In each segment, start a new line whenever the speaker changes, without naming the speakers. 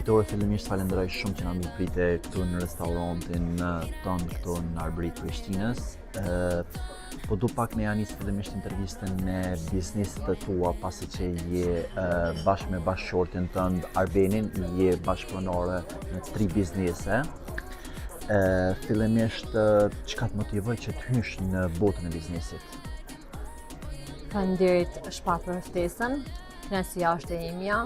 Vitore, fillimisht falenderoj shumë që na mbikëprite këtu në restorantin tonë këtu në Arbëri Prishtinës. Po du pak me janis fillimisht intervistën me bizneset e tua, pasi që je bashkë me bashkëshortin tënd Arbenin, je bashkëpunore në 3 biznese. Fillimisht çka të motivoi që të hysh në botën e biznesit?
Faleminderit shpat për ftesën. Kënaqësia është e imja.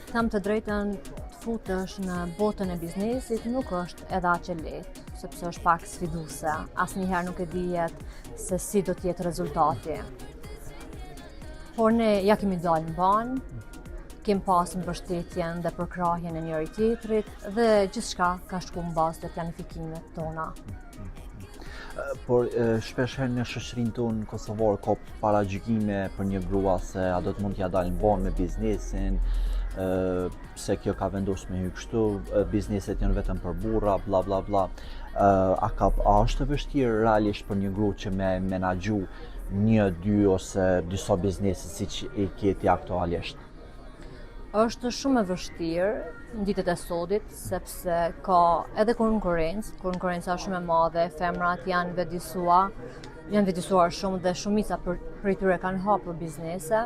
Them të drejtën, të futesh në botën e biznesit nuk është edhe aq e lehtë, sepse është pak sfiduese. Asnjëherë nuk e dihet se si do të jetë rezultati. Por ne ja kemi dalë në banë, kemi pasur mbështetjen dhe përkrahjen e njëri tjetrit dhe gjithçka ka shkuar në bazë të planifikimit tona.
Por shpesh herë në shoqërinë tonë kosovare ka paragjykime për një grua se a do të mund t'ja dalë në banë me biznesin, se kjo ka vendosur me hy kështu, bizneset janë vetëm për burra, bla bla bla. A është e vështirë realisht për një grua që me menaxhu 1, 2 ose disa biznese siç e ke ti aktualisht?
Është shumë e vështirë në ditët e sodit, sepse ka edhe konkurenca shumë e madhe, femrat janë vetëdijsuar shumë dhe shumica prej tyre kanë hapur biznese,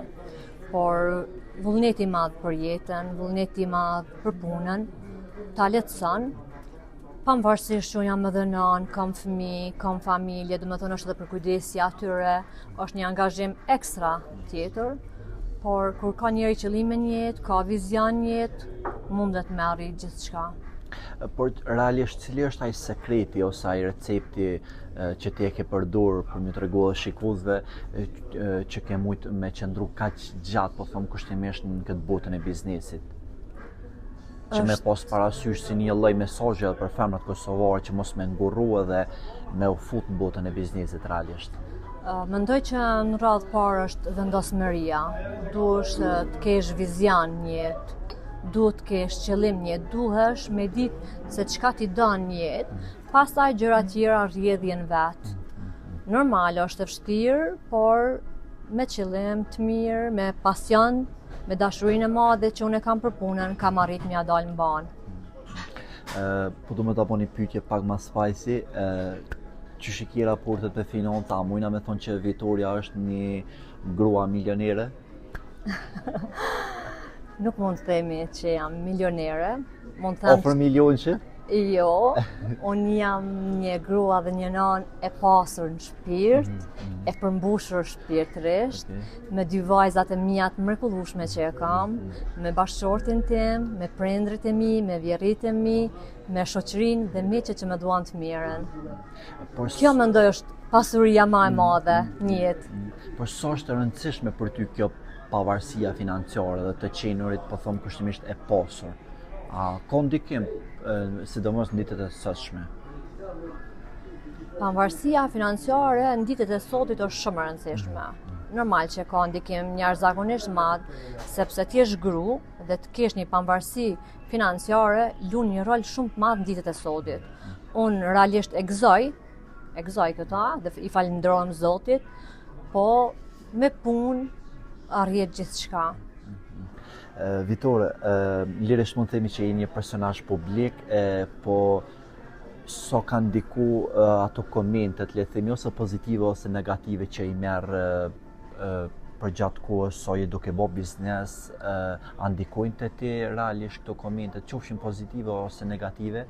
por vullneti i madh për jetën, vullneti i madh për punën, ta lehtëson. Pavarësisht që unë jam edhe nën, kam fëmijë, kam familje, domethënë është edhe për kujdesja atyre, është një angazhim ekstra tjetër. Por kur ka njëri qëllime në jetë, ka vizion në jetë, mundet me arrit gjithçka.
Por realisht cili është ai sekreti ose ai recepti që ti e ke përdorur për më tregu shikuesve që ke mujt me qëndru kaq gjatë, po them kushtimisht në këtë botën e biznesit? Që me pas parasysh si një lloj mesazhi për femrat kosovare që mos me ngurru edhe me u fut në botën e biznesit realisht.
Mendoj që në radhë parë është vendosmëria. Duhesh të kesh vizion në jetë, duhet të kesh qëllim në jetë, duhesh me ditë se çka ti don në jetë, pastaj gjërat tjera rrjedhin vet. Normal është e vështirë, por me qëllim të mirë, me pasion, me dashurinë e madhe që unë kam për punën, kam arrit m'ia dal në banë.
Po do më ta bëni pyetje pak më spajsi. Që shiki raportet me financa, mujna me thonë që Vitoria është një grua milionere?
Nuk mund të themi që jam milionere.
Ofër milion që?
Jo, unë jam një grua dhe një nënë e pasur në shpirt, e përmbushur shpirtërisht, me 2 vajzat e mia të mrekullueshme që e kam, me bashkëshortin tim, me prindrit e mi, me vjerrit e mi, me shoqërinë dhe miqet që më duan të mirën. Kjo mendoj është pasuria më e madhe në jetë.
Por sa është e rëndësishme për ty kjo pavarësia financiare dhe të qenurit, po them kushtimisht e pasur? A ka ndikim, sidomos në ditët e sotshme?
Pavarësia financiare në ditët e sotit është shumë e rëndësishme. Normal që ka ndikim njerëzakonisht madh, sepse ti je gru dhe të kesh një pavarësi financiare lun një rol shumë të madh në ditët e sotit. Unë realisht e gëzoj këta dhe i falenderoj Zotit, po me punë arrit gjithçka.
Vitore, lirisht mund të themi që je një personazh publik, po so kanë ndiku ato komentet, le të themi, ose pozitive ose negative që i merr për gjatë kohës, so je duke bë biznes, a ndikojnë te ti realisht këto komente, qofshin pozitive ose negative?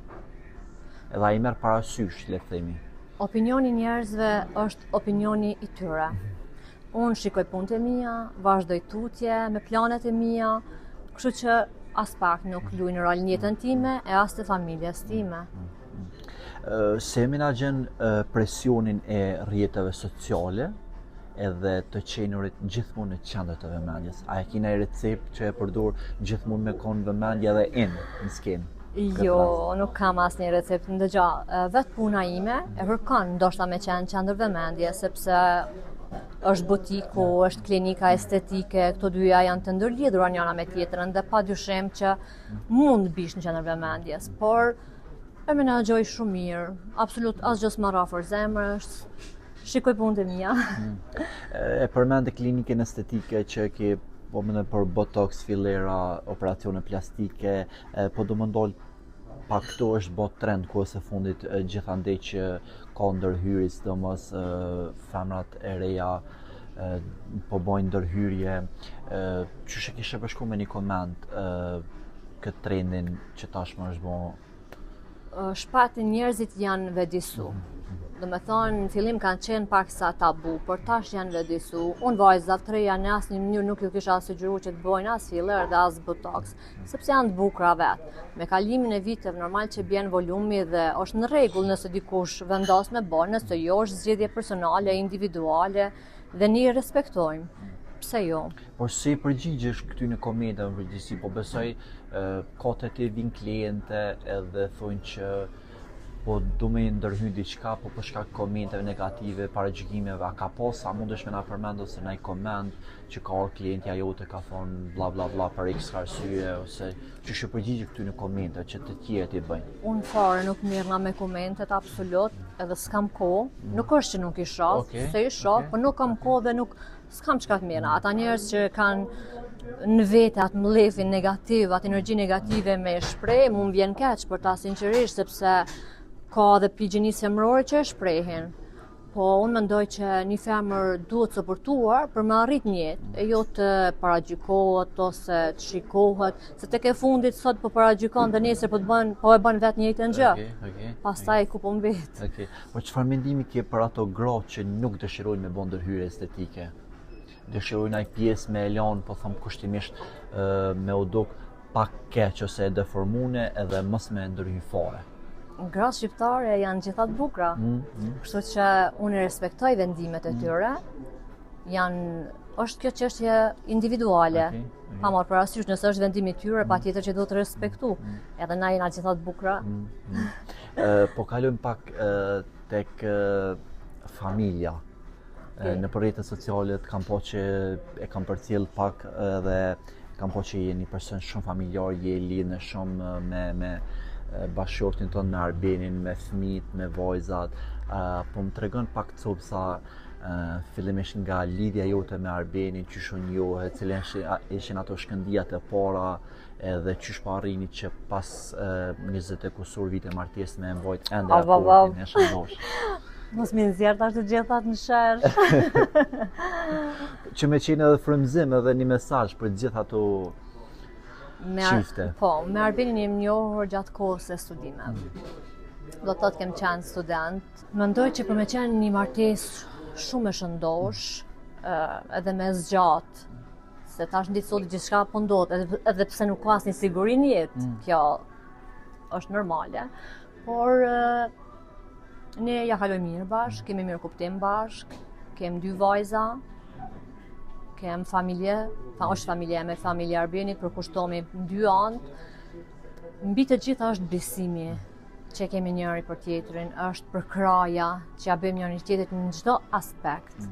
Edhe a i merr parasysh, le të themi?
Opinioni njerëzve është opinioni i tyre. Unë shikoj punët e mia, vazhdoj tutje me planet e mia, kështu që as pak nuk luaj në rol në jetën time e as të familjes time.
Se menaxhon presionin e rrjeteve sociale edhe të qenurit gjithmonë në qendër të vëmendjes. A e keni recept që e përdor gjithmonë me kon vëmendje edhe në skenë?
Jo, nuk kam asnjë recept. Ndëgja, vetë puna ime e kërkon ndoshta me qenë qendër vëmendje, sepse është butiku, është klinika estetike, këto dyja janë të ndërlidhura njëra me tjetrën dhe padyshim që mund bish në qendër vëmendjes, por e menaxhoj shumë mirë, absolut asgjë s'më afër zemrës, shikoj punët e mia.
E përmendë klinikën estetike që ke po mendoj për botox, fillera, operacione plastike, po do më ndol pak këto është bot trend kohës së fundit, gjithandej që ka ndërhyrje, sidomos femrat e reja po bojnë ndërhyrje. Qysh e kishe përshkruar me një koment këtë trendin që tashmë është bo?
Shpatë njerëzit janë vedisu. Do me thonë, në fillim kanë qenë pak sa tabu, por tash janë vedisu. Unë vajzat të reja në asnjë mënyrë nuk ju kisha sugjeruar që të bojnë as filler dhe as botox, sepse janë të bukura vetë. Me kalimin e viteve normal që bjen volumi dhe është në rregull nëse dikush vendos me bërë, nëse jo është zgjedhje personale, individuale dhe ne i respektojmë. Pse jo?
Por si përgjigjesh këty në komentave në përgjithësi, po besoj kotet e vinë kliente edhe thonë që po du me ndërhy diçka, po për shkak komenteve negative, paragjykimeve, a ka pas, a mundesh me na përmend ose ndaj koment që ka orë klientja jote ka thonë bla bla bla për x arsye, ose që shë përgjigje këty në komente që të tjerët i bëjnë?
Unë fare nuk mirna me komentet absolut, edhe s'kam kohë, nuk është që nuk i shoh, se i shoh, po nuk kam kohë dhe nuk s'kam çka të mirna. Ata njerëz që kanë në vete atë mlefin negativ, atë energji negative me shpreh, mu m'vjen keq për ta sinqerisht, sepse ka dhe prigjenisë femërore që e shprehin. Po unë mendoj që një femër duhet të suportuar për me arrit një jetë, e jo të paragjykohet ose të shikohet, se tek e fundit sot po paragjykon dhe nesër po e bën vetë një jetë në gjë. Pastaj ku po mbet.
Po çfarë mendimi ke për ato gra që nuk dëshirojnë me bën ndërhyrje estetike? Dëshirojnë ai pjesë me elan, po them kushtimisht me u duk pak keq ose deformune edhe mos me ndërhy fare.
Gratë shqiptare janë gjitha të bukura, kështu që unë respektoj vendimet e tyre. Është kjo çështje individuale. Pa marrë parasysh nëse është vendimi i tyre, patjetër që duhet të respektu. Edhe na jena gjitha të bukura.
Po kalojmë pak tek familja. Në rrjetet sociale kam po që e kam përcjell pak dhe kam po që je një person shumë familjar, je lidhur shumë me bashkëshortin tonë, me Arbenin, me fëmijët, me vajzat, po më tregon pak copsa fillimisht nga lidhja jote me Arbenin, qysh u njohet, cilën ishin ato shkëndijat e para, edhe qysh po arrini që pas 20 e kusur vite martesë me mbajt ende raportin e shëndosh.
Mos më nxjerr tash të gjithat në sherr.
Që me qenë edhe frymëzim edhe një mesazh për të gjithë ato çifte.
Po, me Arbenin jam njohur gjatë kohës së studimeve. Do të thotë kem qenë student. Mendoj që për me qenë një martesë shumë e shëndosh, edhe me zgjat, se tash në ditë sot gjithçka po ndodhet, edhe pse nuk ka asnjë siguri në jetë, kjo është normale, por ne ja kalojmë mirë bashkë, kemi mirë kuptim bashkë, kem 2 vajza, kem familje, është familje me familje Arbenit, përkushtohemi në 2 anë. Mbi të gjitha është besimi që kemi njëri për tjetrin, është përkraja që ja bëjmë njëri tjetrit në çdo aspekt.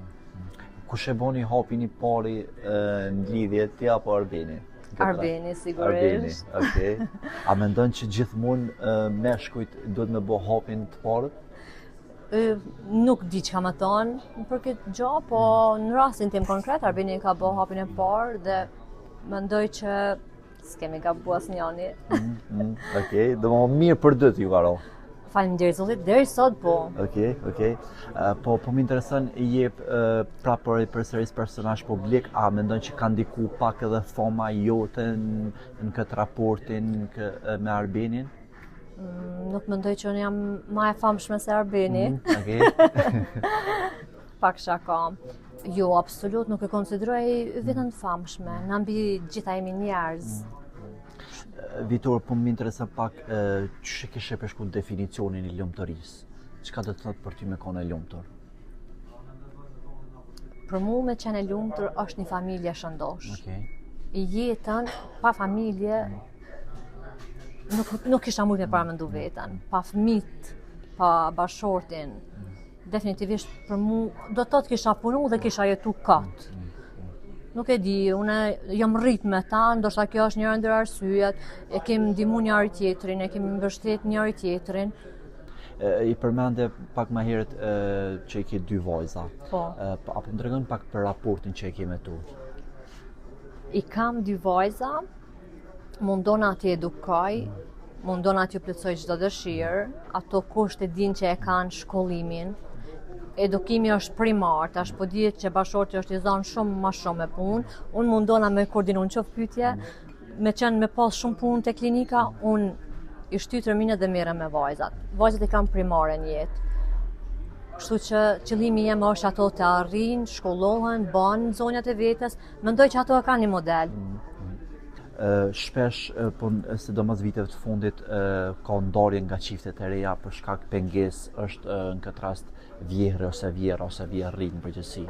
Kush e boni hapin i pari në lidhje ti apo Arbeni?
Arbeni, sigurisht.
Arbeni, A mendon që gjithmonë meshkujt duhet me bë hapin të parët?
Nuk di çka më thonë për këtë gjë, po në rastin tim konkret Arbeni ka bë hapin e parë dhe mendoj që s'kemi gabuar asnjëri.
Do më mirë për dy ju varo.
Faleminderit Zotit, deri sot po.
Po më intereson jep prapë përsëris personazh publik, a mendon që ka ndiku pak edhe fama jote në këtë raportin me Arbenin?
Nuk mendoj që unë jam më e famshme se Arbeni. Pak shaka. Jo, absolut nuk e konsideroj vetëm të famshme, na mbi gjitha jemi njerëz.
Vitor, po më intereson pak ç'e kishe përshkruar definicionin e lumturisë. Çka do të thotë për ty me qenë e lumtur?
Për mua me qenë e lumtur është një familje shëndosh. Jetën pa familje nuk kisha mujt me paramendu veten, pa fëmijët, pa bashortin. Definitivisht për mua do të thotë kisha punu dhe kisha jetu kot. Nuk e di, unë jam rrit me ta, ndoshta kjo është njëra ndër arsyet, e kemi ndihmuar njëri tjetrin, e kemi mbështet njëri tjetrin.
I përmende pak më herët që i ke 2 vajza.
Po.
Apo më tregon pak për raportin që e ke me tu?
I kam dy vajza, mundona t'i edukoj, mundona t'ju plotësoj çdo dëshirë, ato kushte din që e kanë shkollimin. Edukimi është primar, tash po dihet që bashorti është i zonë shumë më shumë me punë, unë mundona me koordinu në qoftë pyetje, me qenë me pas shumë punë te klinika, unë i shty tërminë dhe merrem me vajzat. Vajzat i kam primare në jetë. Kështu që qëllimi jem është ato të arrijnë, shkollohen, banë zonjat e vetes, mendoj që ato e kanë një model.
Shpesh, sidomos viteve të fundit, ka ndarje nga çiftet e reja për shkak pengesë, është në këtë rast vjehre ose vjera ose vjerrit në përgjithësi.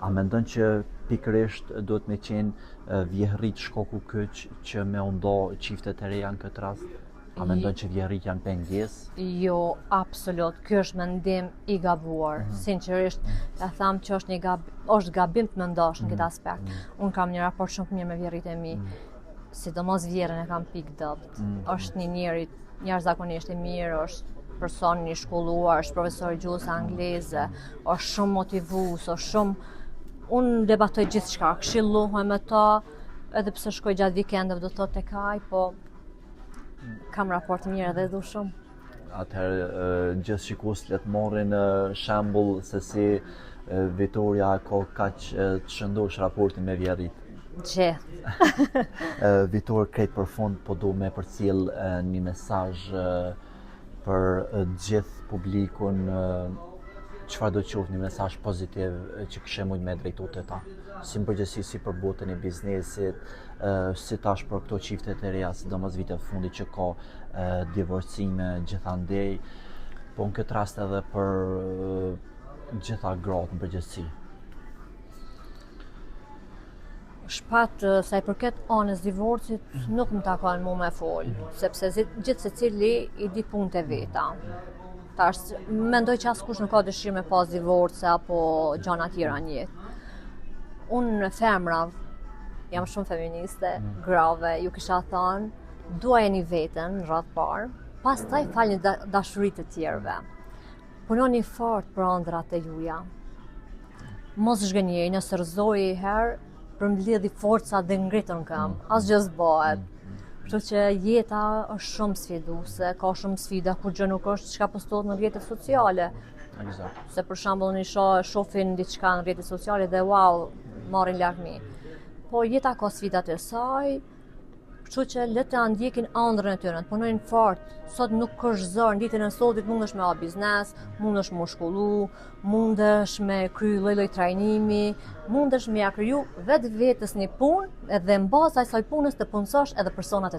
A mendon që pikërisht duhet me qenë vjehrit shkoku kyç që me u nda çiftet e reja në këtë rast? A mendon që vjerrit janë pengesë?
Jo, absolut. Ky është mendim i gabuar. Sinqerisht, e them që është gabim të mendosh në këtë aspekt. Unë kam një raport shumë të mirë me vjerrit e mi. Sidomos vjerën e kam pikë dopt. Është një njeri jashtëzakonisht i mirë, është person i shkolluar, është profesor gjuhës angleze, është shumë motivues, është shumë. Unë debatoj gjithçka, këshillohem me ta, edhe pse shkoj gjatë vikendeve do të thotë tek ai, po kam raport mirë edhe du shumë.
Atëherë, gjithë shikues le të marrin shembull se si Vitoria ka kaq të shëndosh raportin me vjerrit.
Gjithë.
Vitor, krejt për fund, po du me përcjell një mesazh për gjithë publikun, çfarë do të qoftë një mesazh pozitiv që kishe mujt me drejtu te ta. Si në përgjithësi, si për botën e biznesit, si tash për këto çiftet e reja, sidomos vitet e fundit që ka divorcime gjithandej, po në këtë rast edhe për gjitha gratë në përgjithësi.
Shpat sa i përket anës divorcit, nuk më takon mu me fol, sepse gjithë secili i di punët e veta. Tash, mendoj që askush nuk ka dëshirë me pas divorce apo gjana tjera në jetë. Unë femrav, jam shumë feministe, grave, ju kisha thënë, duajeni veten rreth parë, pastaj falni dashuritë të tjerëve. Punoni fort për ëndrat e juaja. Mos zhgënjeni, nëse rrëzoi herë, përmbledhi forca dhe ngritën këmbë, asgjë s'bëhet. Kështu që jeta është shumë sfiduese, ka shumë sfida, kur gjë nuk është çka postohet në rrjetet sociale.
Exact.
Se për shembull një shohin diçka në rrjetet sociale dhe wow, marrin larmi. Po jeta ka sfidat e saj, kështu që le të ndjekin ëndrrën e tyre, të punojnë fort. Sot nuk është zor, në ditën e sotit mundesh me biznes, mundesh me shkollu, mundesh me kry lloj-lloj trajnimi, mundesh me ja kriju vetes një punë edhe mbas asaj punës të punësosh edhe personat e